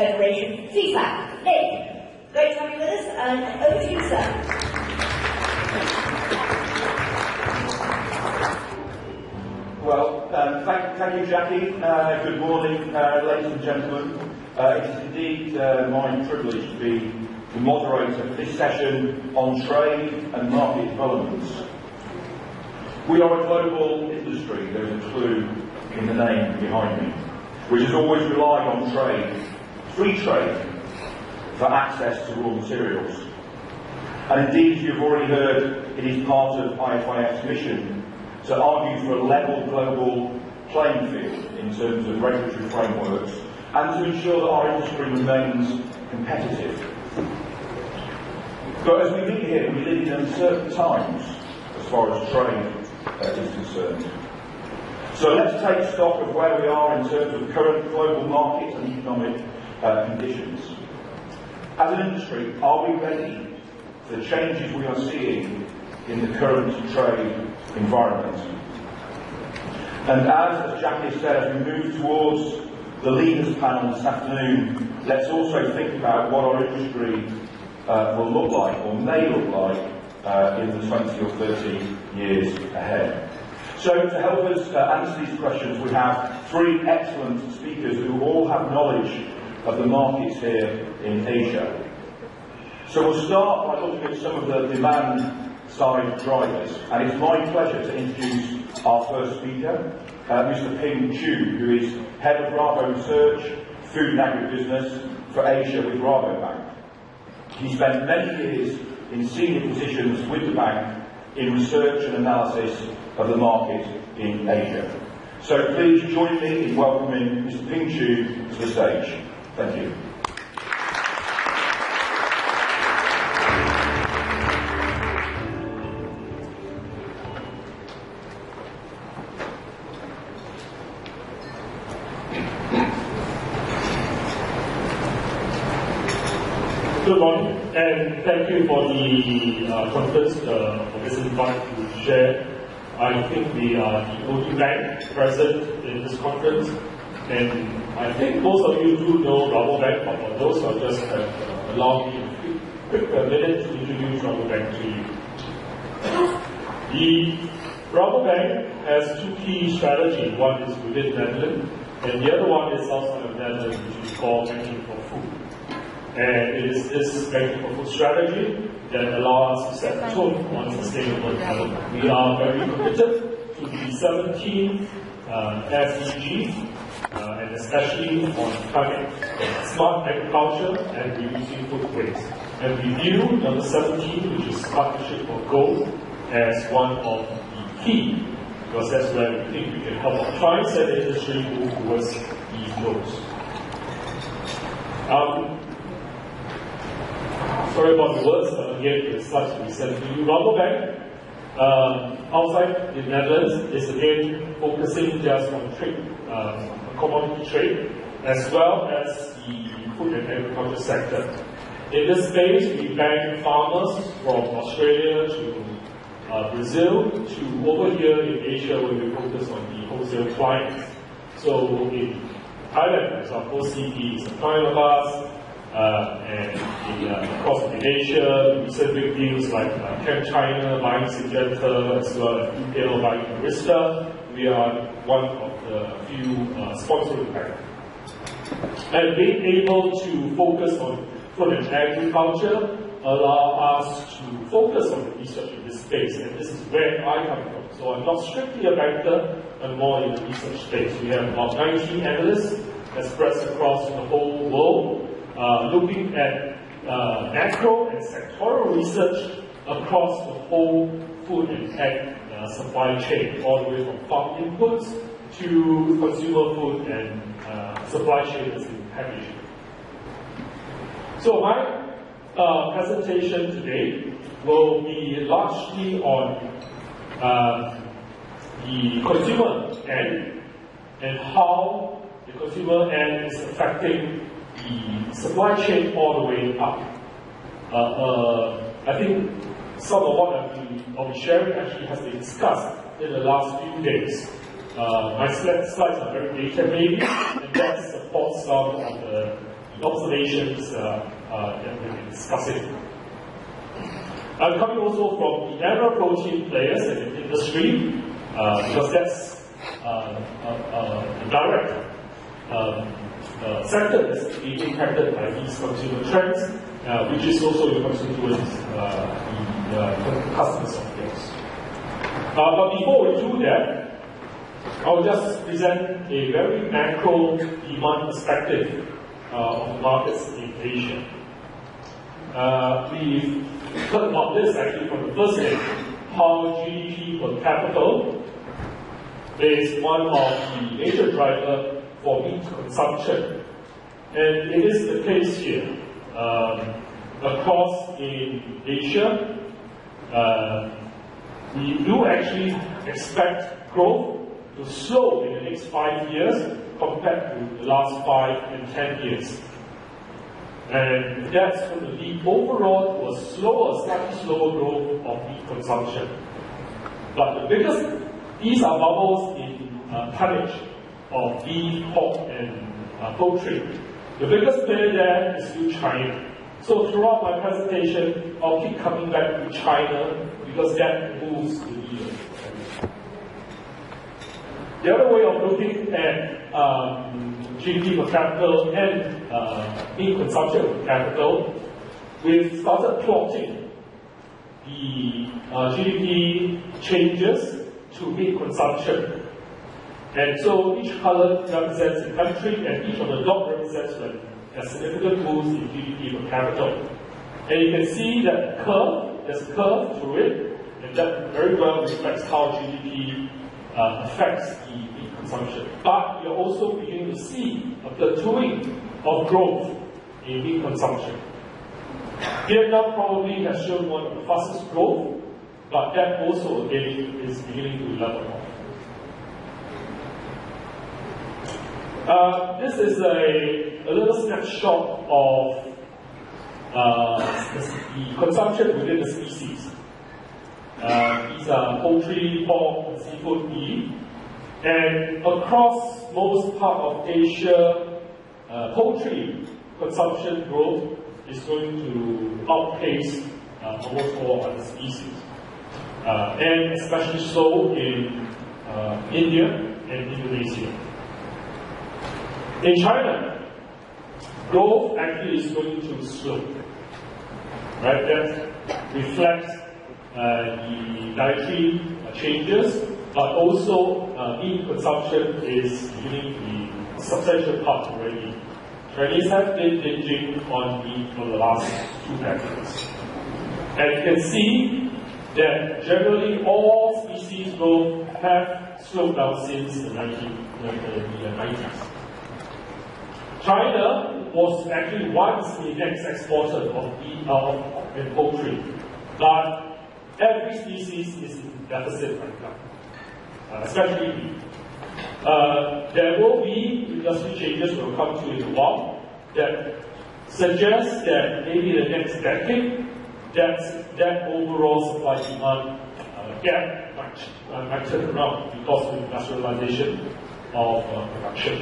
Federation FIFA. Nick, great to have you with us, and over to you, sir. Well, thank you, Jackie. Good morning, ladies and gentlemen. It is indeed my privilege to be the moderator for this session on trade and market developments. We are a global industry, there's a clue in the name behind me, which has always relied on trade, free trade, for access to raw materials. And indeed, as you've already heard, it is part of IFIF's mission to argue for a level global playing field in terms of regulatory frameworks and to ensure that our industry remains competitive. But as we meet here, we live in uncertain times as far as trade is concerned. So let's take stock of where we are in terms of current global market and economic conditions. As an industry, are we ready for the changes we are seeing in the current trade environment? And as Jackie said, as we move towards the leaders panel this afternoon, let's also think about what our industry will look like, or may look like, in the 20 or 30 years ahead. So to help us answer these questions, we have three excellent speakers who all have knowledge of the markets here in Asia. So we'll start by looking at some of the demand side drivers, and it's my pleasure to introduce our first speaker, Mr. Ping Chu, who is Head of Rabo Research, Food and Agribusiness for Asia with Rabobank. He spent many years in senior positions with the bank in research and analysis of the market in Asia. So please join me in welcoming Mr. Ping Chu to the stage. Thank you. Good morning, and thank you for the conference, for this invite to share. I think we are the only bank present in this conference, and I think most of you do know Rabobank, but for those who just allow me a quick minute to introduce Rabobank to you. The Rabobank has two key strategies. One is within Netherlands, and the other one is outside of Netherlands, which is called Banking for Food. And it is this banking for food strategy that allows us to set the tone on sustainable development. We are very committed to the 17 SDGs, and especially on climate, smart agriculture, and reducing food waste. And we view number 17, which is Partnership for Gold, as one of the key, because that's where we think we can help our clients and the industry move towards these goals. Sorry about the words, but again, the slides will be sent to you. Rabobank, outside the Netherlands, is again focusing just on trade, commodity trade, as well as the food and agriculture sector. In this space, we bank farmers from Australia to Brazil to over here in Asia, where we focus on the wholesale clients. So in Thailand, for example, CP is a client of ours. And across Asia, recent big deals like ChemChina buying Syngenta, as well as Intel buying Arista. We are one of the few sponsoring banks. And being able to focus on food and agriculture allow us to focus on the research in this space, and this is where I come from. So I'm not strictly a banker, I'm more in the research space. We have about 19 analysts that spread across the whole world, looking at macro and sectoral research across the whole food and ag supply chain, all the way from farm inputs to consumer food and supply chains in packaging. So my presentation today will be largely on the consumer end and how the consumer end is affecting the supply chain all the way up. I think some of what I'll be sharing actually has been discussed in the last few days. My slides are very data heavy, and that supports some of the observations that we've been discussing. I'm coming also from the animal protein players in the industry, because that's the direct sector that's being impacted by these consumer trends, which is also your constituents, the customers of yours. But before we do that, I'll just present a very macro demand perspective of the markets in Asia. We've heard about this actually from the first day, how GDP per capita is one of the major drivers for meat consumption. And it is the case here. Across in Asia, we do actually expect growth to slow in the next 5 years compared to the last 5 and 10 years. And that's going to lead overall to a slower, slightly slower growth of meat consumption. But the biggest, these are bubbles in tonnage of beef, pork, and poultry. The biggest player there is still China. So throughout my presentation, I'll keep coming back to China because that moves the needle. The other way of looking at GDP per capita and meat consumption per capita, we've started plotting the GDP changes to meat consumption. And so each color represents a country, and each of the dots represents a significant moves in GDP per capita. And you can see that curve, there's a curve through it, and that very well reflects how GDP affects the meat consumption. But you're also beginning to see a plateauing of growth in meat consumption. Vietnam probably has shown one of the fastest growth, but that also again is beginning to level off. This is a little snapshot of the consumption within the species. These are poultry, pork, and seafood meat. And across most part of Asia, poultry consumption growth is going to outpace almost all other species. And especially so in India and Indonesia. In China, growth actually is going to slow. Right? That reflects the dietary changes, but also meat consumption is beginning to be a substantial part already. Chinese have been binging on meat for the last 2 decades. And you can see that generally all species growth have slowed down since the 1990s. China was actually once the next exporter of beef and poultry, but every species is in deficit right now, especially beef. There will be industry changes we'll come to in a while that suggest that maybe the next decade that overall supply-demand gap might turn around because of industrialization of production.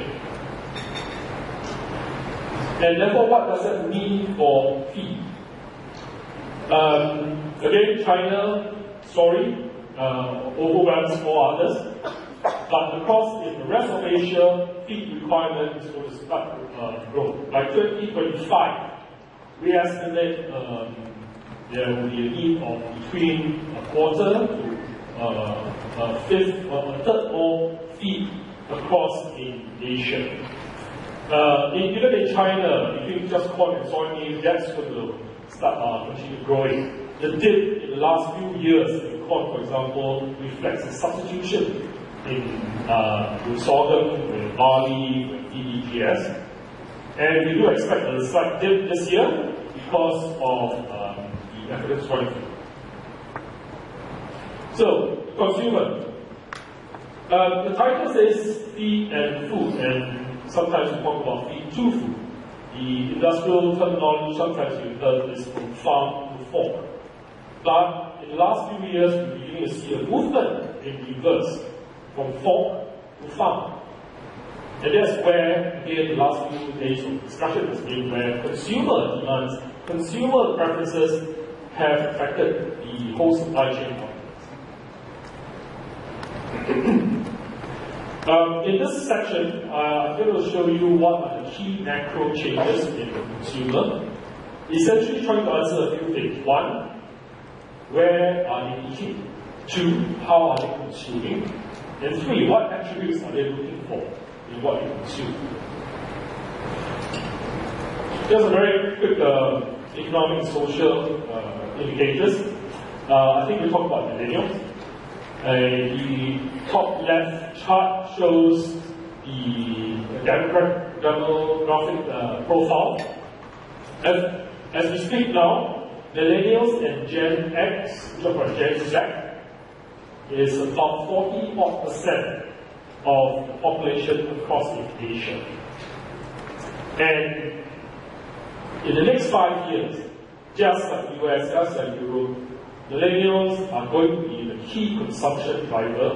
And therefore, what does that mean for feed? Again, China story overwhelms all others, but across in the rest of Asia, feed requirement is going to start to grow. By 2025, we estimate there will be a need of between a quarter to a fifth or a third more feed across in Asia. Even in China, between just corn and soybean, that's going to start continue growing. The dip in the last few years in corn, for example, reflects the substitution with sorghum, with barley, with DDGS. And we do expect a slight dip this year because of the African swine fever. So, consumer. The title says feed and food, and sometimes we talk about feed to food. The industrial terminology sometimes we heard is from farm to fork. But in the last few years, we're beginning to see a movement in reverse, from fork to farm. And that's where, again, the last few days of discussion has been where consumer demands, consumer preferences have affected the whole supply chain. In this section, I'm going to show you what are the key macro changes in the consumer. Essentially trying to answer a few things. One, where are they eating? Two, how are they consuming? And three, what attributes are they looking for in what they consume? Just a very quick economic and social indicators. I think we talked about millennials. The top left chart shows the demographic profile. As we speak now, millennials and Gen X, which are Gen Z, is about 40% of the population across Asia. And in the next 5 years, just like the US, just like Europe, millennials are going to be the key consumption driver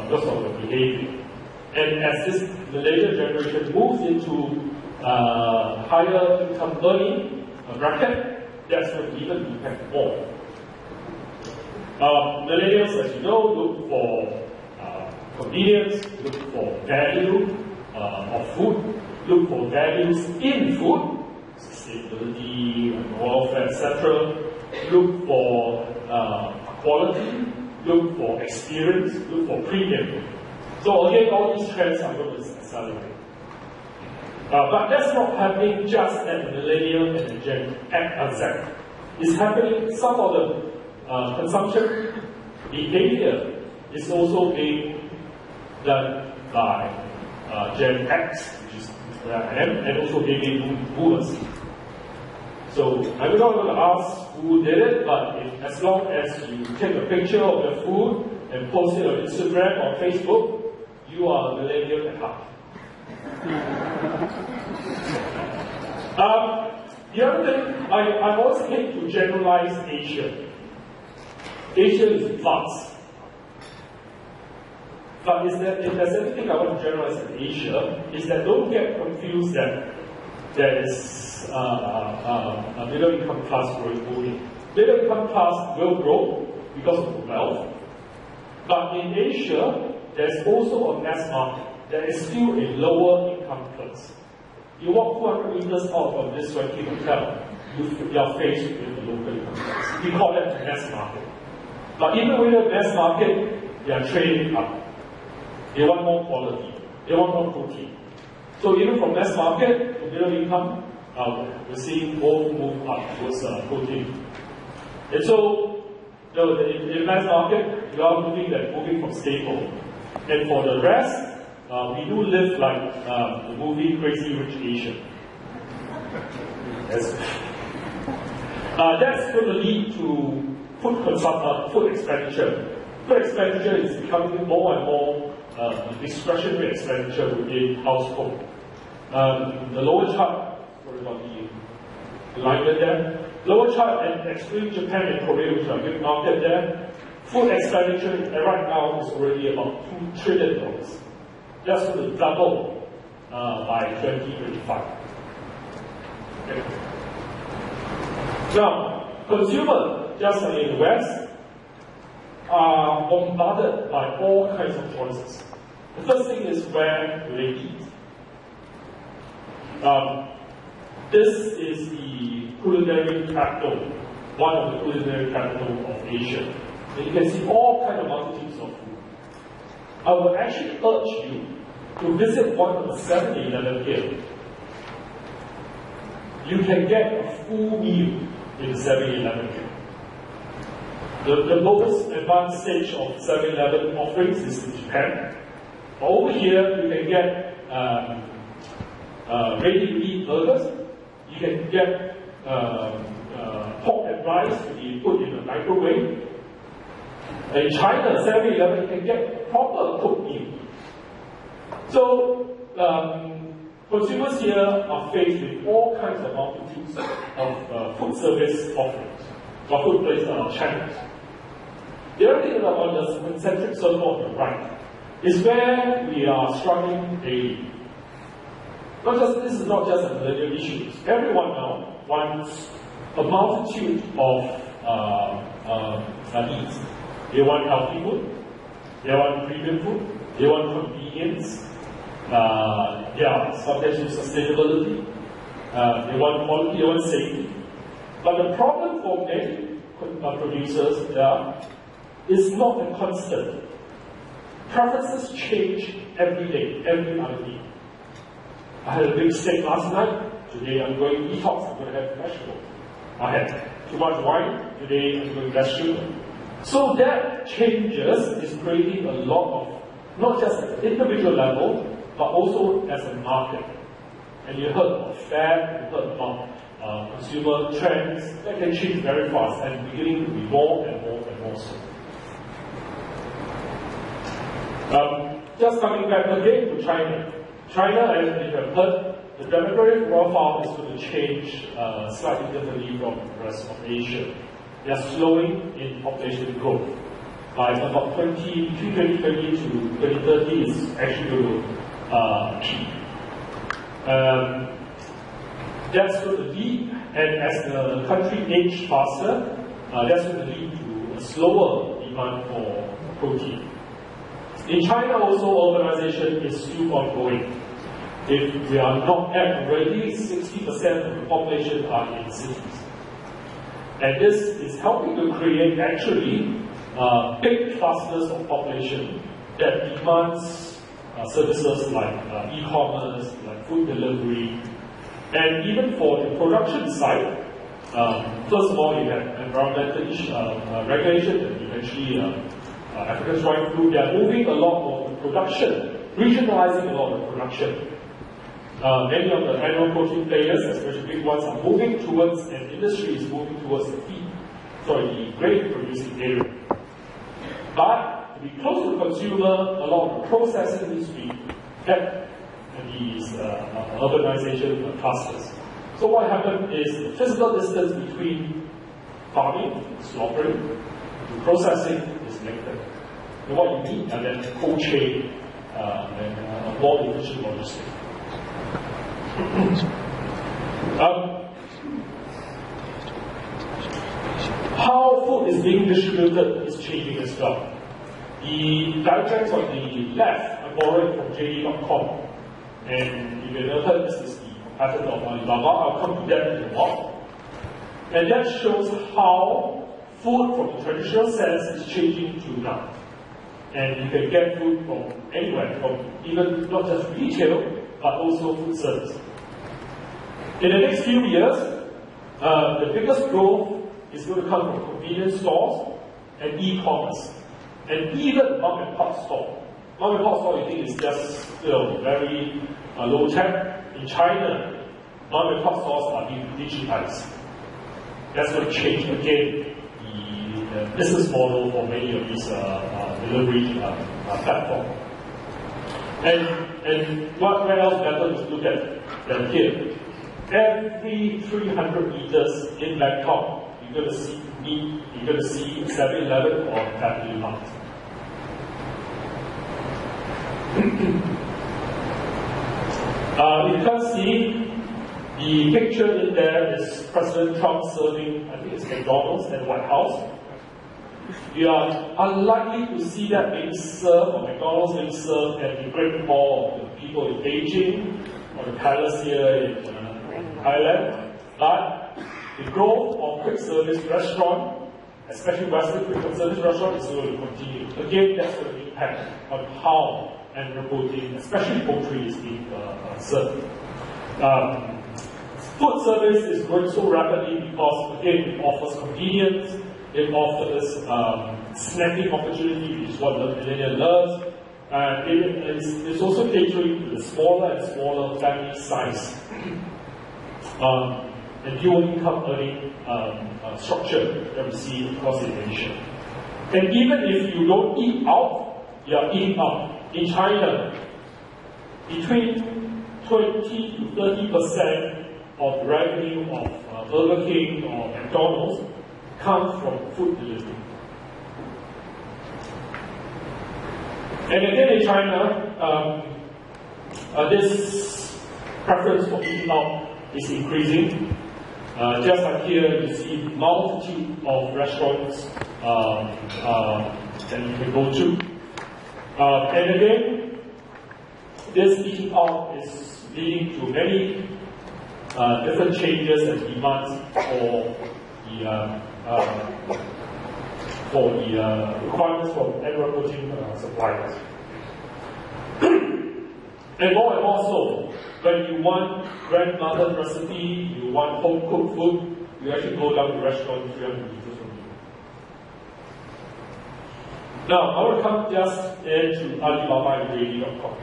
because of the behavior. And as this millennial generation moves into higher income earning bracket, that's going to even impact more. Millennials, as you know, look for convenience, look for value of food, look for values in food, sustainability, welfare, etc. Look for quality, look for experience, look for premium. So again, all these trends are going to accelerate. But that's not happening just at the millennial and the Gen Z. It's happening, some of the consumption behavior is also being done by Gen X, which is where I am, and also baby boomers. So I'm not going to ask who did it, but as long as you take a picture of your food and post it on Instagram or Facebook, you are a millennial at heart. The other thing, I always hate to generalize Asia. Asia is vast. But if there's anything I want to generalize in Asia, is that don't get confused that there is a middle income class growing. Middle income class will grow because of the wealth. But in Asia, there's also a mass market. There is still a lower income class. You walk 200 meters out of this swanky hotel, you are faced with the local income class. We call that the mass market. But even with the mass market, they are trading up. They want more quality. They want more protein. So even from mass market to middle income, we're seeing both move up towards protein. And so, in the mass market, we are moving from staple. And for the rest, we do live like the movie Crazy Rich Asian. Yes. That's going to lead to food expenditure. Food expenditure is becoming more and more discretionary expenditure within household. The lower chart, sorry about the alignment there. Lower chart, and excluding Japan and Korea, which are a big market there, food expenditure right now is already about $2 trillion. That's going to double by 2025. Okay. Now, consumers, just like in the West, are bombarded by all kinds of choices. The first thing is where do they eat? This is the culinary capital, one of the culinary capital of Asia. And you can see all kinds of multitudes of food. I would actually urge you to visit one of the 7-Eleven here. You can get a full meal in 7-Eleven here. The most advanced stage of 7-Eleven offerings is in Japan. Over here, you can get ready-to-eat burgers. You can get pork and rice to be put in a microwave. In China, 7-Eleven can get proper cooked meal. So, consumers here are faced with all kinds of multitudes of food service offerings, or food place channels. The other thing about the concentric circle on the right is where we are struggling daily. This is not just a millennial issue. Everyone now wants a multitude of needs. They want healthy food, they want premium food, they want convenience, subject to sustainability, they want quality, they want safety. But the problem for many producers is not a constant. Preferences change every day, every other day. I had a big steak last night. Today I'm going detox. I'm going to have vegetables. I had too much wine. Today I'm going vegetable. So that changes is creating a lot of, not just at the individual level, but also as a market. And you heard about fad, you heard about consumer trends that can change very fast and beginning to be more and more and more so. Just coming back again to China. China, as you have heard, the demographic profile is going to change slightly differently from the rest of Asia. They are slowing in population growth. By about 2020 to 2030 is actually going to peak. That's going to lead, and as the country ages faster, that's going to lead to a slower demand for protein. In China also, urbanization is still ongoing. If we are not at already, 60% of the population are in cities. And this is helping to create actually big clusters of population that demands services like e-commerce, like food delivery, and even for the production side, first of all, you have environmental regulation that eventually African swine flu. They are moving a lot of the production, regionalizing a lot of production. Many of the animal protein players, especially big ones, are moving towards, and industry is moving towards the grain producing area. But to be close to the consumer, a lot of the processing needs to be at these urbanization clusters. So what happened is the physical distance between farming, slaughtering, to processing is lengthened. And what you need are then cold chain and a more efficient logistics. How food is being distributed is changing as well. The diagrams on the left are borrowed from JD.com, and if you have heard, this is the competitor of Alibaba. I'll come to that in a while. And that shows how food from the traditional sense is changing to now. And you can get food from anywhere, from even not just retail, but also food service. In the next few years, the biggest growth is going to come from convenience stores and e-commerce, and even mom and pop store. Mom and pop store, you think, is just very low tech. In China, mom and pop stores are being digitized. That's going to change again the business model for many of these delivery platforms. And where else better to look at than here? Every 300 meters in Bangkok, you're going to see 7-Eleven or Family Mart. You can see the picture in there is President Trump serving, I think it's McDonald's and White House. We are unlikely to see that being served, or McDonald's being served at the Great Hall of the people in Beijing, or the palace here in Thailand. But the growth of quick service restaurant, especially Western quick service restaurant, is going to continue. Again, that's going to impact on how animal protein, especially poultry, is being served. Food service is growing so rapidly because, again, it offers convenience, it offers snacking opportunity, which is what the millennial loves, and it's also catering to the smaller and smaller family size and dual income earning structure that we see across the nation. And even if you don't eat out, you are eating out. In China, between 20 to 30% of revenue of Burger King or McDonald's comes from food delivery. And again in China, this preference for eating out is increasing. Just like here, you see multitude of restaurants that you can go to. And again, this eating out is leading to many different changes and demands for the requirements from animal protein suppliers. And more so, when you want grandmother's recipe, you want home cooked food, you actually go down to the restaurant 300 meters from you. Now, I will come just into Alibaba and JD.com.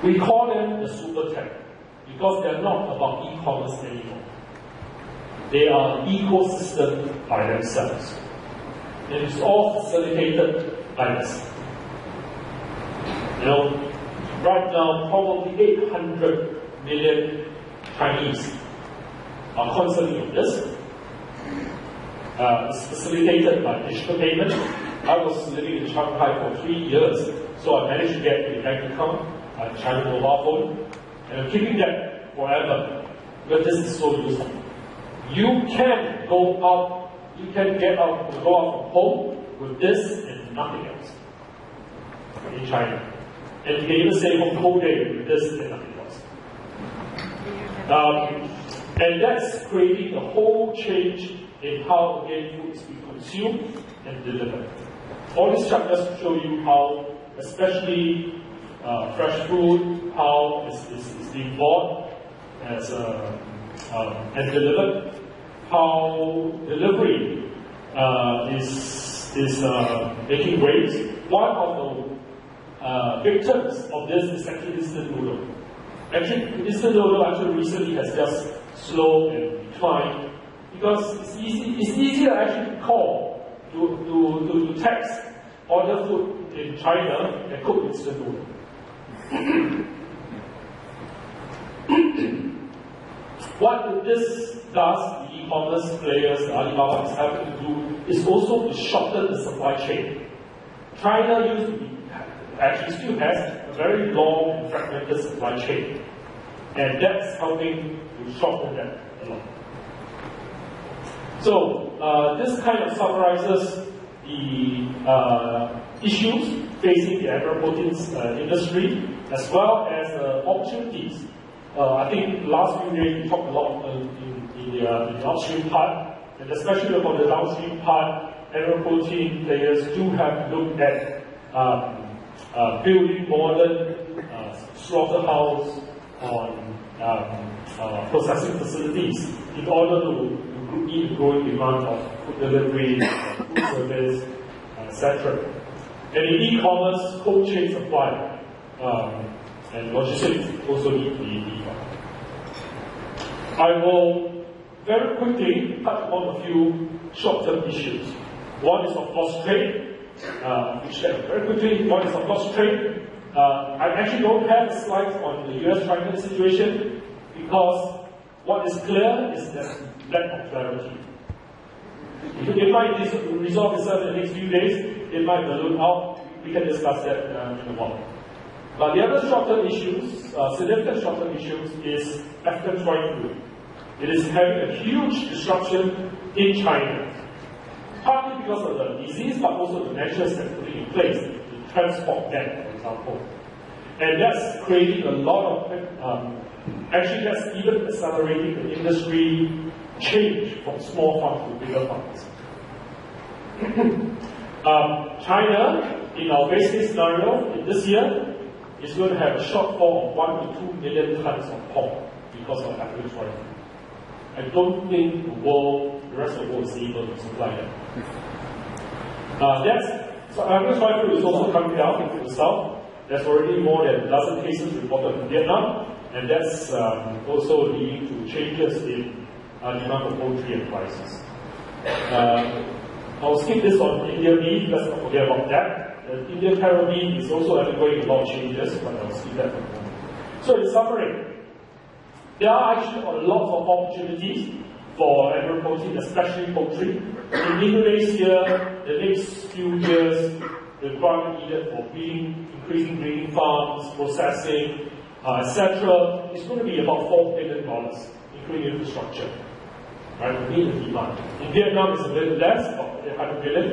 We call them the super tech because they are not about e-commerce anymore. They are an ecosystem by themselves. It is all facilitated by this. You know, right now, probably 800 million Chinese are constantly on this. It's facilitated by digital payment. I was living in Shanghai for 3 years, so I managed to get a bank account, a China mobile phone, and I'm keeping that forever because this is so useful. You can go out, you can go out from home with this and nothing else in China. And you can even say from whole day with this and nothing else. And that's creating a whole change in how again food is being consumed and delivered. All this chart just to show you how, especially fresh food, how is being bought as and delivered, how delivery is making waves. One of the victims of this is actually instant noodle. Actually, instant noodle recently has just slowed and declined because it's easier actually to call, to text, order food in China and cook instant noodle. What this does, the e-commerce players, Alibaba is having to do, is also to shorten the supply chain. China used to be, actually still has a very long and fragmented supply chain. And that's helping to shorten that a lot. So, this kind of summarizes the issues facing the animal proteins industry, as well as opportunities. I think last few days we talked a lot in the upstream part, and especially for the downstream part, animal protein players do have to look at building modern slaughterhouse on processing facilities in order to meet the growing demand of food delivery, food service, etc. And in e-commerce, cold chain supply and logistics also need to be done. I will very quickly touch on a few short-term issues. One is, of course, trade, very quickly. One is, of course, trade. I actually don't have a slide on the US-China situation because what is clear is there's lack of clarity. It might resolve itself in the next few days, it might balloon out. We can discuss that in a while. But the other short-term issues, significant short-term issues, is African swine flu. It is having a huge disruption in China, partly because of the disease, but also the measures that are put in place to transport that, for example. And that's creating a lot of, actually that's even accelerating the industry change from small farms to bigger farms. China, in our base case scenario, in this year, is going to have a shortfall of 1 to 2 million tons of pork because of African swine flu. I don't think the rest of the world is able to supply that. So African swine flu is also coming down into the south. There's already more than a dozen cases reported in Vietnam, and that's also leading to changes in demand for poultry and prices. I'll skip this on Indian beef, let's not forget about that. The Indian cattle beef is also undergoing a lot of changes, but I'll skip that for a moment. So in summary, there are actually a lot of opportunities for animal protein, especially poultry. In Indonesia, the next few years, the requirement needed for increasing breeding farms, processing, etc., is going to be about $4 billion, including infrastructure. Right, we need the demand. In Vietnam, it's a bit less, about 100 billion.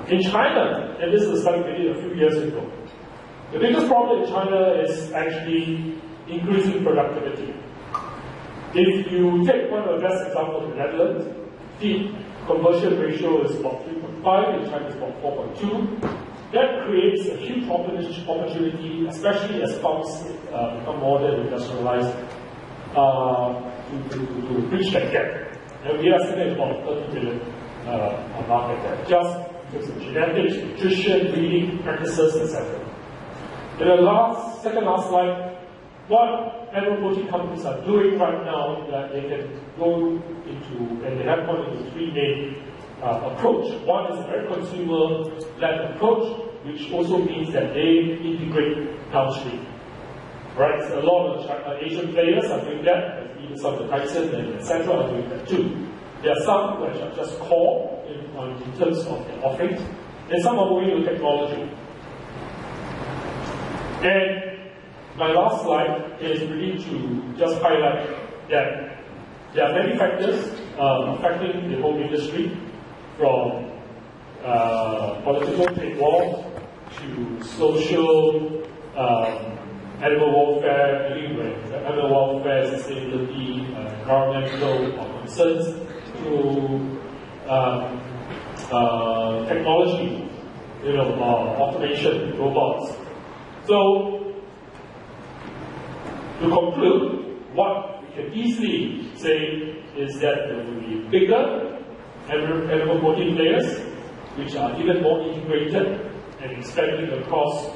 In China, and this is a study we did a few years ago, the biggest problem in China is actually increasing productivity. If you take one of the best examples, the Netherlands, feed conversion ratio is about 3.5, in China it's about 4.2. That creates a huge opportunity, especially as farms become more than industrialized, to bridge that gap. And we estimate about 30 billion market there, just because of genetics, nutrition, breeding practices, etc. And the second last slide, what animal protein companies are doing right now that they can go into, and they have gone into three main approach. One is a very consumer-led approach, which also means that they integrate downstream. Right? So a lot of Asian players are doing that, even some of the Tyson and etc. are doing that too. There are some which are just core in terms of their offerings, and some are moving to technology. And my last slide is really to just highlight that there are many factors affecting the whole industry, from political trade war to social animal welfare, dealing with animal welfare, sustainability, environmental concerns, to technology, automation, robots. So, to conclude, what we can easily say is that there will be bigger animal protein players, which are even more integrated and expanding across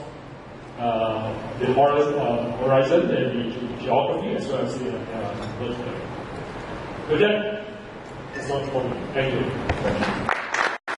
the horizon and the geography as well as the vertical. With that, it's not for me. Thank you.